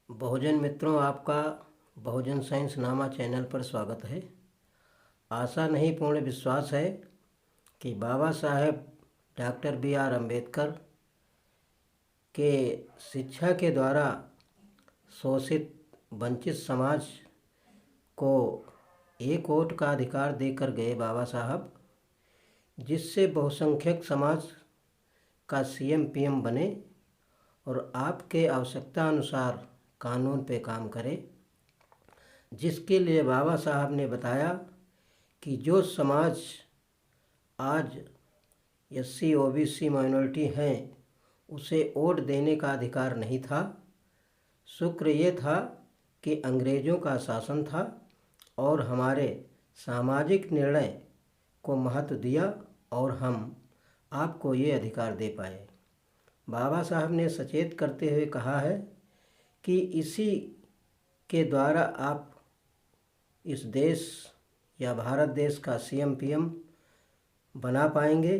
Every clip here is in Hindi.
बहुजन मित्रों, आपका बहुजन साइंस नामा चैनल पर स्वागत है। आशा नहीं पूर्ण विश्वास है कि बाबा साहेब डॉक्टर B.R. अम्बेडकर के शिक्षा के द्वारा शोषित वंचित समाज को एक वोट का अधिकार देकर गए बाबा साहब, जिससे बहुसंख्यक समाज का CM PM बने और आपके आवश्यकता अनुसार कानून पे काम करे। जिसके लिए बाबा साहब ने बताया कि जो समाज आज SC OBC माइनॉरिटी हैं, उसे वोट देने का अधिकार नहीं था। शुक्र ये था कि अंग्रेज़ों का शासन था और हमारे सामाजिक निर्णय को महत्व दिया और हम आपको ये अधिकार दे पाए। बाबा साहब ने सचेत करते हुए कहा है कि इसी के द्वारा आप इस देश या भारत देश का CM PM बना पाएंगे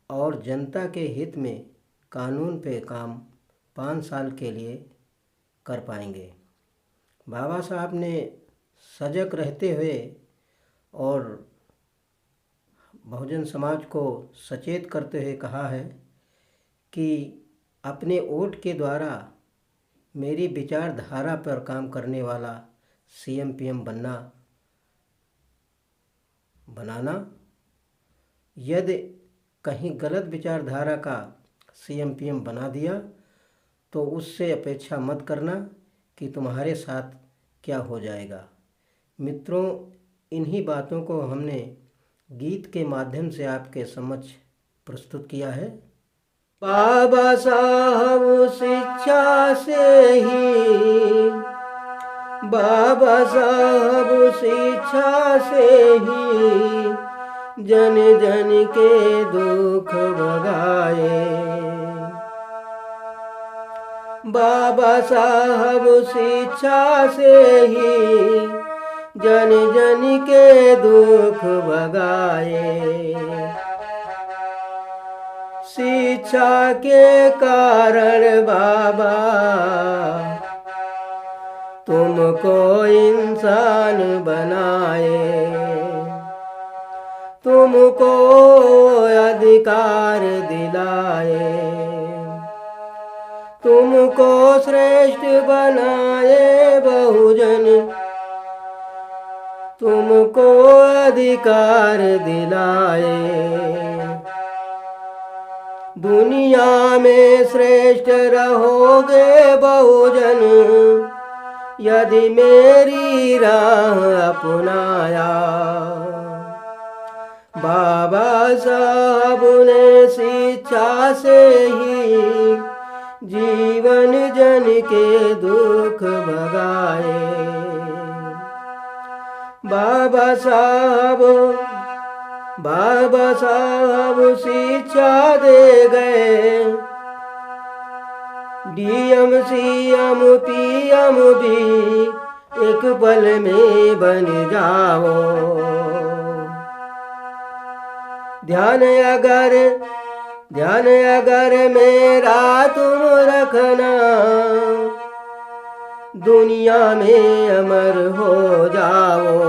और जनता के हित में कानून पे काम 5 साल के लिए कर पाएंगे। बाबा साहब ने सजग रहते हुए और बहुजन समाज को सचेत करते हुए कहा है कि अपने वोट के द्वारा मेरी विचारधारा पर काम करने वाला CM PM बनाना। यदि कहीं गलत विचारधारा का CM PM बना दिया तो उससे अपेक्षा मत करना कि तुम्हारे साथ क्या हो जाएगा। मित्रों, इन्हीं बातों को हमने गीत के माध्यम से आपके समक्ष प्रस्तुत किया है। बाबा साहब शिक्षा से ही, बाबा साहब शिक्षा से ही जन जन के दुख भगाए। बाबा साहब शिक्षा से ही जन जन के दुख भगाए। शिक्षा के कारण बाबा तुमको इंसान बनाए, तुमको अधिकार दिलाए, तुमको श्रेष्ठ बनाए बहुजन, तुमको अधिकार दिलाए। दुनिया में श्रेष्ठ रहोगे बहुजन, यदि मेरी राह अपनाया। बाबा साहब ने शिक्षा से ही जीवन जन के दुख भगाए। बाबा साहब शिक्षा दे गए। DM CM PM भी एक पल में बन जाओ। ध्यान अगर मेरा तुम रखना, दुनिया में अमर हो जाओ।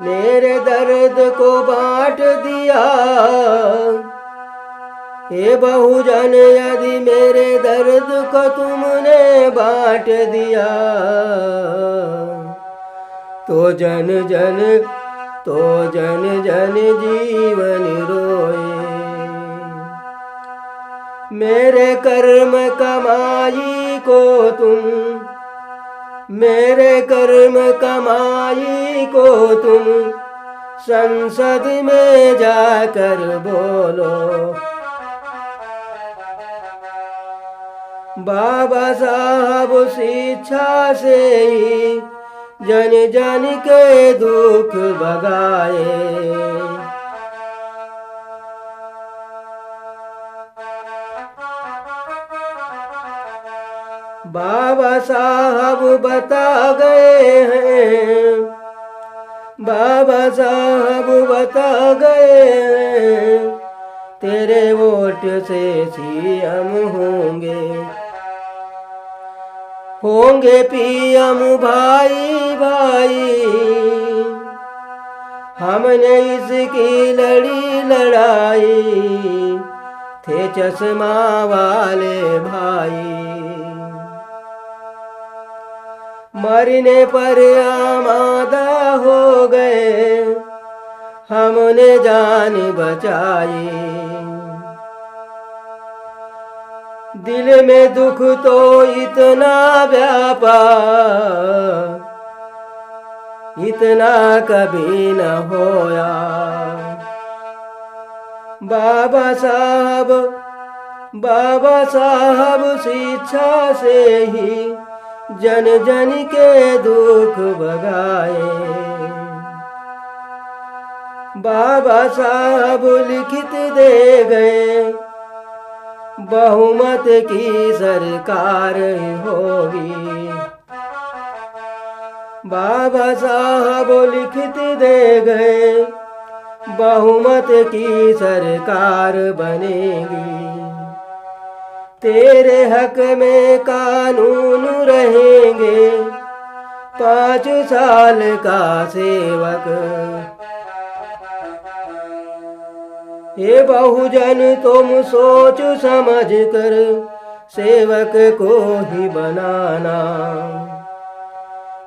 मेरे दर्द को बांट दिया हे बहुजन, यदि मेरे दर्द को तुमने बांट दिया तो जन जन जीवन रोए। मेरे कर्म कमाई को तुम संसद में जाकर बोलो। बाबा साहब शिक्षा से ही जन जन के दुख भगाए। बाबा साहब बता गए हैं, बाबा साहब बता गए हैं तेरे वोट से सीएम होंगे पीएम भाई भाई। हमने इसकी लड़ी लड़ाई, थे चश्मा वाले भाई। मरने पर आमादा हो गए, हमने जान बचाई। दिल में दुख तो इतना व्यापा, इतना कभी न होया। बाबा साहब शिक्षा से ही जन जन के दुख भगाए। बाबा साहब लिखित दे गए, बहुमत की सरकार होगी। बाबा साहब लिखित दे गए, बहुमत की सरकार बनेगी। तेरे हक में कानून रहेंगे, 5 साल का सेवक। हे बहुजन तुम सोच समझ कर सेवक को ही बनाना।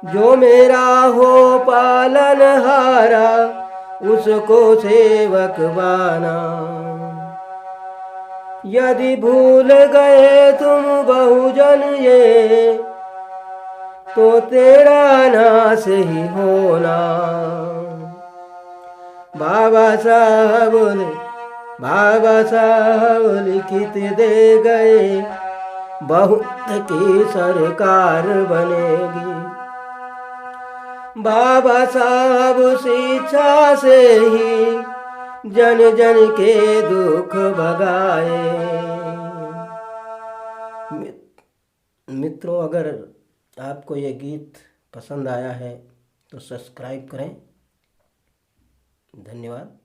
जो मेरा हो पालनहारा, उसको सेवक बाना। यदि भूल गए तुम बहुजन ये, तो तेरा नाश ही होना। बाबा साहब लिखित दे गए, बहुमत की सरकार बनेगी। बाबा साहब शिक्षा से ही जन जन के दुख भगाए। मित्रों, अगर आपको ये गीत पसंद आया है तो सब्सक्राइब करें। धन्यवाद।